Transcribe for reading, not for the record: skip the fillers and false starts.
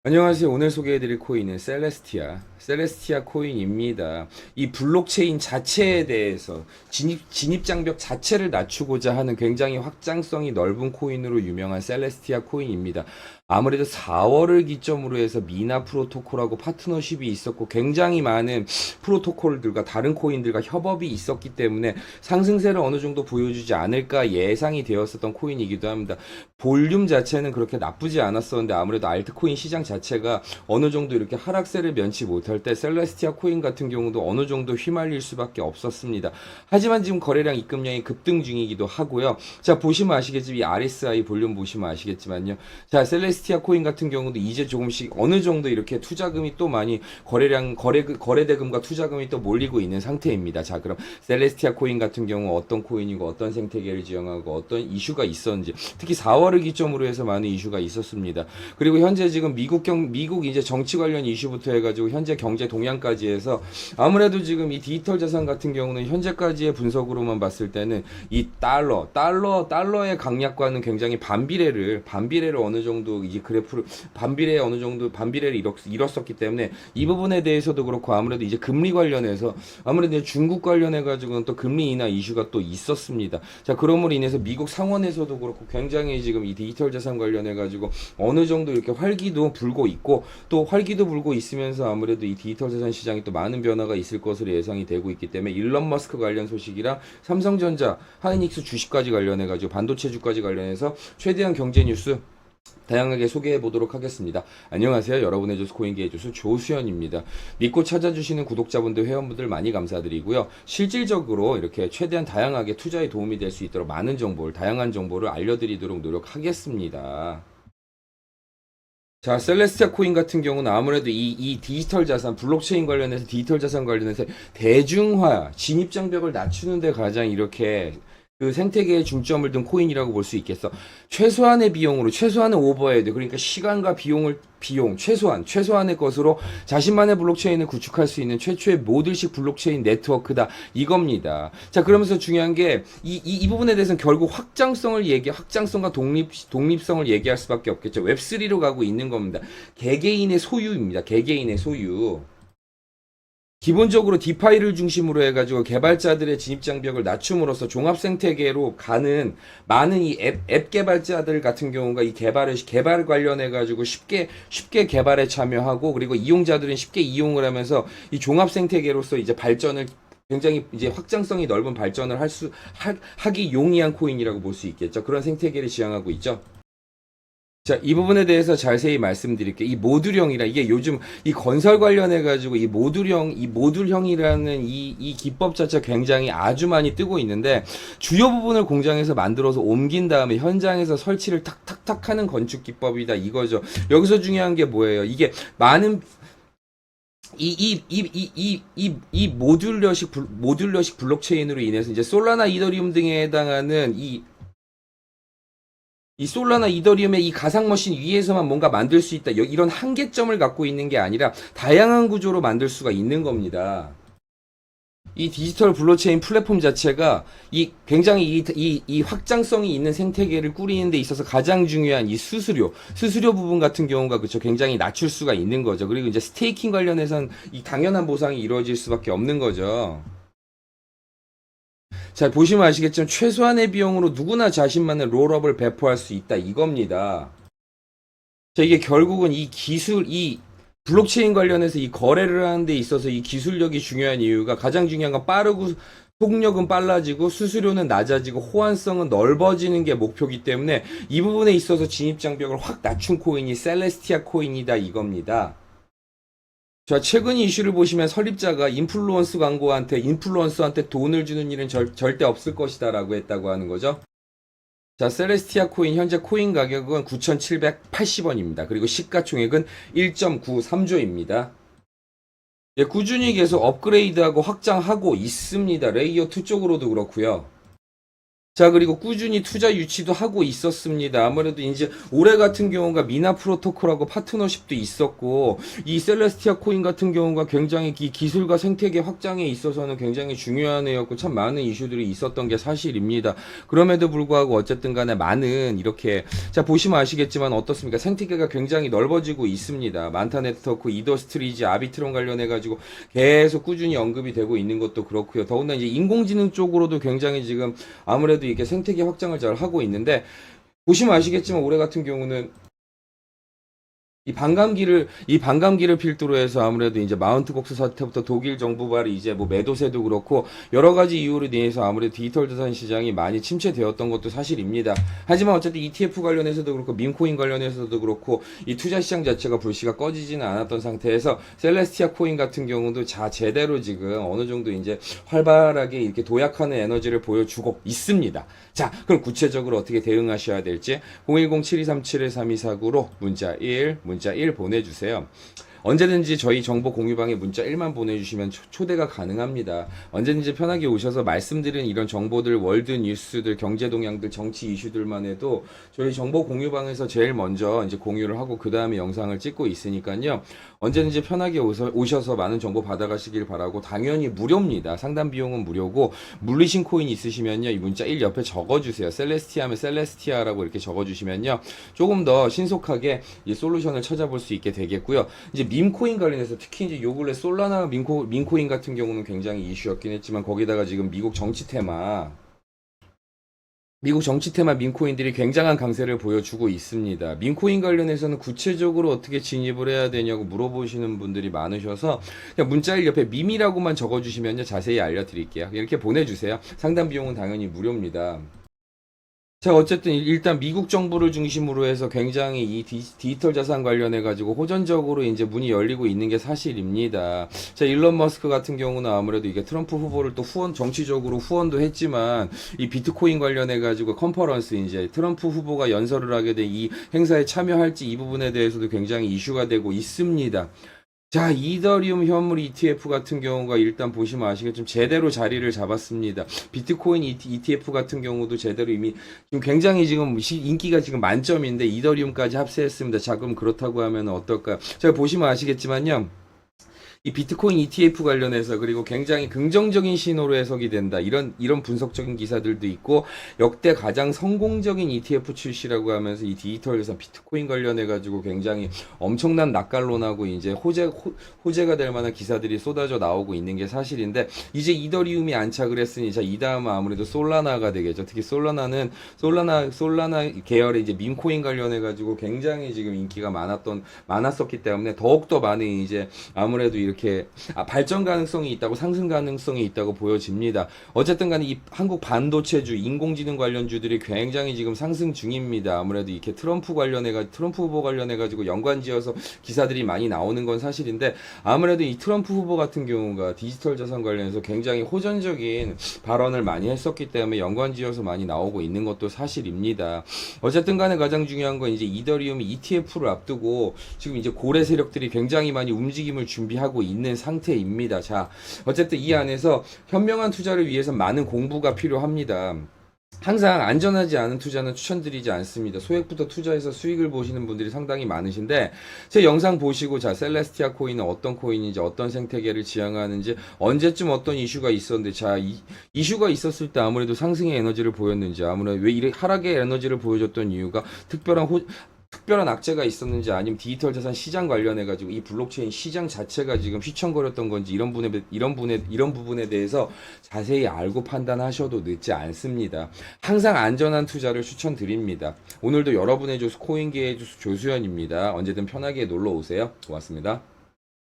안녕하세요. 오늘 소개해드릴 코인은 셀레스티아 코인입니다. 이 블록체인 자체에 대해서 진입장벽 자체를 낮추고자 하는 굉장히 확장성이 넓은 코인으로 유명한 셀레스티아 코인입니다. 아무래도 4월을 기점으로 해서 미나 프로토콜하고 파트너십이 있었고 굉장히 많은 프로토콜들과 다른 코인들과 협업이 있었기 때문에 상승세를 어느 정도 보여주지 않을까 예상이 되었었던 코인이기도 합니다. 볼륨 자체는 그렇게 나쁘지 않았었는데 아무래도 알트코인 시장 자체가 어느 정도 이렇게 하락세를 면치 못할 때 셀레스티아 코인 같은 경우도 어느 정도 휘말릴 수밖에 없었습니다. 하지만 지금 거래량 입금량이 급등 중이기도 하고요. 자, 보시면 아시겠지만 이 RSI 볼륨 보시면 아시겠지만요. 자, 셀레스티아 코인 같은 경우도 이제 조금씩 어느 정도 이렇게 투자금이 또 많이 거래대금과 투자금이 또 몰리고 있는 상태입니다. 자, 그럼 셀레스티아 코인 같은 경우 어떤 코인이고 어떤 생태계를 지향하고 어떤 이슈가 있었는지 특히 4월을 기점으로 해서 많은 이슈가 있었습니다. 그리고 현재 지금 미국 이제 정치 관련 이슈부터 해가지고 현재 경제 동향까지 해서 아무래도 지금 이 디지털 자산 같은 경우는 현재까지의 분석으로만 봤을 때는 이 달러의 강약과는 굉장히 반비례를 어느 정도 이제 그래프를 반비례를 이뤘었기 때문에 이 부분에 대해서도 그렇고 아무래도 이제 금리 관련해서 아무래도 중국 관련해 가지고는 또 금리 인하 이슈가 또 있었습니다. 자, 그러므로 인해서 미국 상원에서도 그렇고 굉장히 지금 이 디지털 자산 관련해 가지고 어느 정도 이렇게 활기도 불고 있고 또 활기도 불고 있으면서 아무래도 이 디지털 자산 시장이 또 많은 변화가 있을 것으로 예상이 되고 있기 때문에 일론 머스크 관련 소식이랑 삼성전자, 하이닉스 주식까지 관련해 가지고 반도체주까지 관련해서 최대한 경제 뉴스 다양하게 소개해 보도록 하겠습니다. 안녕하세요. 여러분의 주스 코인계의 주스 조수현입니다. 믿고 찾아주시는 구독자분들, 회원분들 많이 감사드리고요. 실질적으로 이렇게 최대한 다양하게 투자에 도움이 될 수 있도록 많은 정보를, 다양한 정보를 알려드리도록 노력하겠습니다. 자, 셀레스티아 코인 같은 경우는 아무래도 이 디지털 자산, 블록체인 관련해서 디지털 자산 관련해서 대중화, 진입장벽을 낮추는 데 가장 이렇게 그 생태계에 중점을 둔 코인이라고 볼 수 있겠어. 최소한의 비용으로, 최소한의 오버헤드, 그러니까 시간과 최소한의 것으로 자신만의 블록체인을 구축할 수 있는 최초의 모듈식 블록체인 네트워크다. 이겁니다. 자, 그러면서 중요한 게, 이 부분에 대해서는 결국 확장성과 독립성을 얘기할 수밖에 없겠죠. 웹3로 가고 있는 겁니다. 개개인의 소유입니다. 개개인의 소유. 기본적으로 디파이를 중심으로 해가지고 개발자들의 진입장벽을 낮춤으로써 종합 생태계로 가는 많은 이 앱 개발자들 같은 경우가 이 개발 관련해가지고 쉽게 개발에 참여하고 그리고 이용자들은 쉽게 이용을 하면서 이 종합 생태계로서 이제 발전을 굉장히 이제 확장성이 넓은 발전을 하기 용이한 코인이라고 볼 수 있겠죠. 그런 생태계를 지향하고 있죠. 자, 이 부분에 대해서 자세히 말씀드릴게요. 이 모듈형이라 이게 요즘 이 건설 관련해 가지고 이 모듈형이라는 이 기법 자체 굉장히 아주 많이 뜨고 있는데 주요 부분을 공장에서 만들어서 옮긴 다음에 현장에서 설치를 탁탁탁 하는 건축 기법이다 이거죠. 여기서 중요한 게 뭐예요? 이게 많은 이 모듈러식 블록체인으로 인해서 이제 솔라나 이더리움 등에 해당하는 이 솔라나 이더리움의 이 가상 머신 위에서만 뭔가 만들 수 있다. 이런 한계점을 갖고 있는 게 아니라 다양한 구조로 만들 수가 있는 겁니다. 이 디지털 블록체인 플랫폼 자체가 굉장히 이 확장성이 있는 생태계를 꾸리는 데 있어서 가장 중요한 이 수수료 부분 같은 경우가 그쵸 굉장히 낮출 수가 있는 거죠. 그리고 이제 스테이킹 관련해서는 이 당연한 보상이 이루어질 수밖에 없는 거죠. 자, 보시면 아시겠지만 최소한의 비용으로 누구나 자신만의 롤업을 배포할 수 있다 이겁니다. 자, 이게 결국은 이 블록체인 관련해서 이 거래를 하는 데 있어서 이 기술력이 중요한 이유가 가장 중요한 건 빠르고 속력은 빨라지고 수수료는 낮아지고 호환성은 넓어지는 게 목표이기 때문에 이 부분에 있어서 진입장벽을 확 낮춘 코인이 셀레스티아 코인이다 이겁니다. 자, 최근 이슈를 보시면 설립자가 인플루언서한테 돈을 주는 일은 절대 없을 것이다라고 했다고 하는 거죠. 자, 셀레스티아 코인 현재 코인 가격은 9,780원입니다. 그리고 시가총액은 1.93조입니다. 예, 꾸준히 계속 업그레이드하고 확장하고 있습니다. 레이어 2 쪽으로도 그렇고요. 자, 그리고 꾸준히 투자 유치도 하고 있었습니다. 아무래도 이제 올해 같은 경우가 미나 프로토콜하고 파트너십도 있었고, 이 셀레스티아 코인 같은 경우가 굉장히 이 기술과 생태계 확장에 있어서는 굉장히 중요한 애였고, 참 많은 이슈들이 있었던 게 사실입니다. 그럼에도 불구하고 어쨌든 간에 많은 이렇게, 자, 보시면 아시겠지만 어떻습니까? 생태계가 굉장히 넓어지고 있습니다. 만타 네트워크, 이더스트리지, 아비트론 관련해가지고 계속 꾸준히 언급이 되고 있는 것도 그렇고요. 더군다나 이제 인공지능 쪽으로도 굉장히 지금 아무래도 이렇게 생태계 확장을 잘 하고 있는데 보시면 아시겠지만 올해 같은 경우는 이 반감기를 필두로 해서 아무래도 이제 마운트 곡스 사태부터 독일 정부 발이 이제 뭐 매도세도 그렇고 여러 가지 이유로 인해서 아무래도 디지털 자산 시장이 많이 침체되었던 것도 사실입니다. 하지만 어쨌든 ETF 관련해서도 그렇고 밈코인 관련해서도 그렇고 이 투자 시장 자체가 불씨가 꺼지지는 않았던 상태에서 셀레스티아 코인 같은 경우도 제대로 지금 어느 정도 이제 활발하게 이렇게 도약하는 에너지를 보여주고 있습니다. 자, 그럼 구체적으로 어떻게 대응하셔야 될지 010-7237-3249로 문자 1 보내주세요. 언제든지 저희 정보 공유방에 문자 1만 보내주시면 초대가 가능합니다. 언제든지 편하게 오셔서 말씀드린 이런 정보들, 월드 뉴스들, 경제 동향들, 정치 이슈들만 해도 저희 정보 공유방에서 제일 먼저 이제 공유를 하고 그 다음에 영상을 찍고 있으니까요. 언제든지 편하게 오셔서 많은 정보 받아가시길 바라고 당연히 무료입니다. 상담 비용은 무료고 물리신 코인 있으시면요. 이 문자 1 옆에 적어주세요. 셀레스티아 하면 셀레스티아라고 이렇게 적어주시면요. 조금 더 신속하게 이 솔루션을 찾아볼 수 있게 되겠고요. 이제 밈코인 관련해서 특히 이제 요 근래 솔라나 밈코인 같은 경우는 굉장히 이슈였긴 했지만 거기다가 지금 미국 정치 테마 밈코인들이 굉장한 강세를 보여주고 있습니다. 밈코인 관련해서는 구체적으로 어떻게 진입을 해야 되냐고 물어보시는 분들이 많으셔서 그냥 문자일 옆에 밈이라고만 적어주시면요 자세히 알려드릴게요. 이렇게 보내주세요. 상담 비용은 당연히 무료입니다. 자, 어쨌든 일단 미국 정부를 중심으로 해서 굉장히 이 디지털 자산 관련해 가지고 호전적으로 이제 문이 열리고 있는 게 사실입니다. 자, 일론 머스크 같은 경우는 아무래도 이게 트럼프 후보를 또 정치적으로 후원도 했지만 이 비트코인 관련해 가지고 컨퍼런스 이제 트럼프 후보가 연설을 하게 된 이 행사에 참여할지 이 부분에 대해서도 굉장히 이슈가 되고 있습니다. 자, 이더리움 현물 ETF 같은 경우가 일단 보시면 아시겠지만 제대로 자리를 잡았습니다. 비트코인 ETF 같은 경우도 제대로 이미 지금 굉장히 지금 인기가 지금 만점인데 이더리움까지 합세했습니다. 자, 그럼 그렇다고 하면 어떨까? 제가 보시면 아시겠지만요. 이 비트코인 ETF 관련해서 그리고 굉장히 긍정적인 신호로 해석이 된다. 이런 분석적인 기사들도 있고 역대 가장 성공적인 ETF 출시라고 하면서 이 디지털 자산 비트코인 관련해 가지고 굉장히 엄청난 낯갈론하고 이제 호재가 될 만한 기사들이 쏟아져 나오고 있는 게 사실인데 이제 이더리움이 안착을 했으니 자, 이 다음은 아무래도 솔라나가 되겠죠. 특히 솔라나 계열의 이제 밈코인 관련해 가지고 굉장히 지금 인기가 많았었기 때문에 더욱더 많은 이제 아무래도 이렇게 발전 가능성이 있다고 상승 가능성이 있다고 보여집니다. 어쨌든 간에 이 한국 반도체주, 인공지능 관련주들이 굉장히 지금 상승 중입니다. 아무래도 이렇게 트럼프 후보 관련해 가지고 연관지어서 기사들이 많이 나오는 건 사실인데 아무래도 이 트럼프 후보 같은 경우가 디지털 자산 관련해서 굉장히 호전적인 발언을 많이 했었기 때문에 연관지어서 많이 나오고 있는 것도 사실입니다. 어쨌든 간에 가장 중요한 건 이제 이더리움 ETF를 앞두고 지금 이제 고래 세력들이 굉장히 많이 움직임을 준비하고 있는 상태입니다. 자, 어쨌든 이 안에서 현명한 투자를 위해서 많은 공부가 필요합니다. 항상 안전하지 않은 투자는 추천드리지 않습니다. 소액부터 투자해서 수익을 보시는 분들이 상당히 많으신데 제 영상 보시고 자, 셀레스티아 코인은 어떤 코인인지 어떤 생태계를 지향하는지 언제쯤 어떤 이슈가 있었는데 자, 이슈가 있었을 때 아무래도 상승의 에너지를 보였는지 아무래도 왜 이렇게 하락의 에너지를 보여줬던 이유가 특별한 악재가 있었는지 아니면 디지털 자산 시장 관련해 가지고 이 블록체인 시장 자체가 지금 휘청거렸던 건지 이런 부분에 대해서 자세히 알고 판단하셔도 늦지 않습니다. 항상 안전한 투자를 추천드립니다. 오늘도 여러분의 조수 코인계의 조수 조수연입니다. 언제든 편하게 놀러 오세요. 고맙습니다.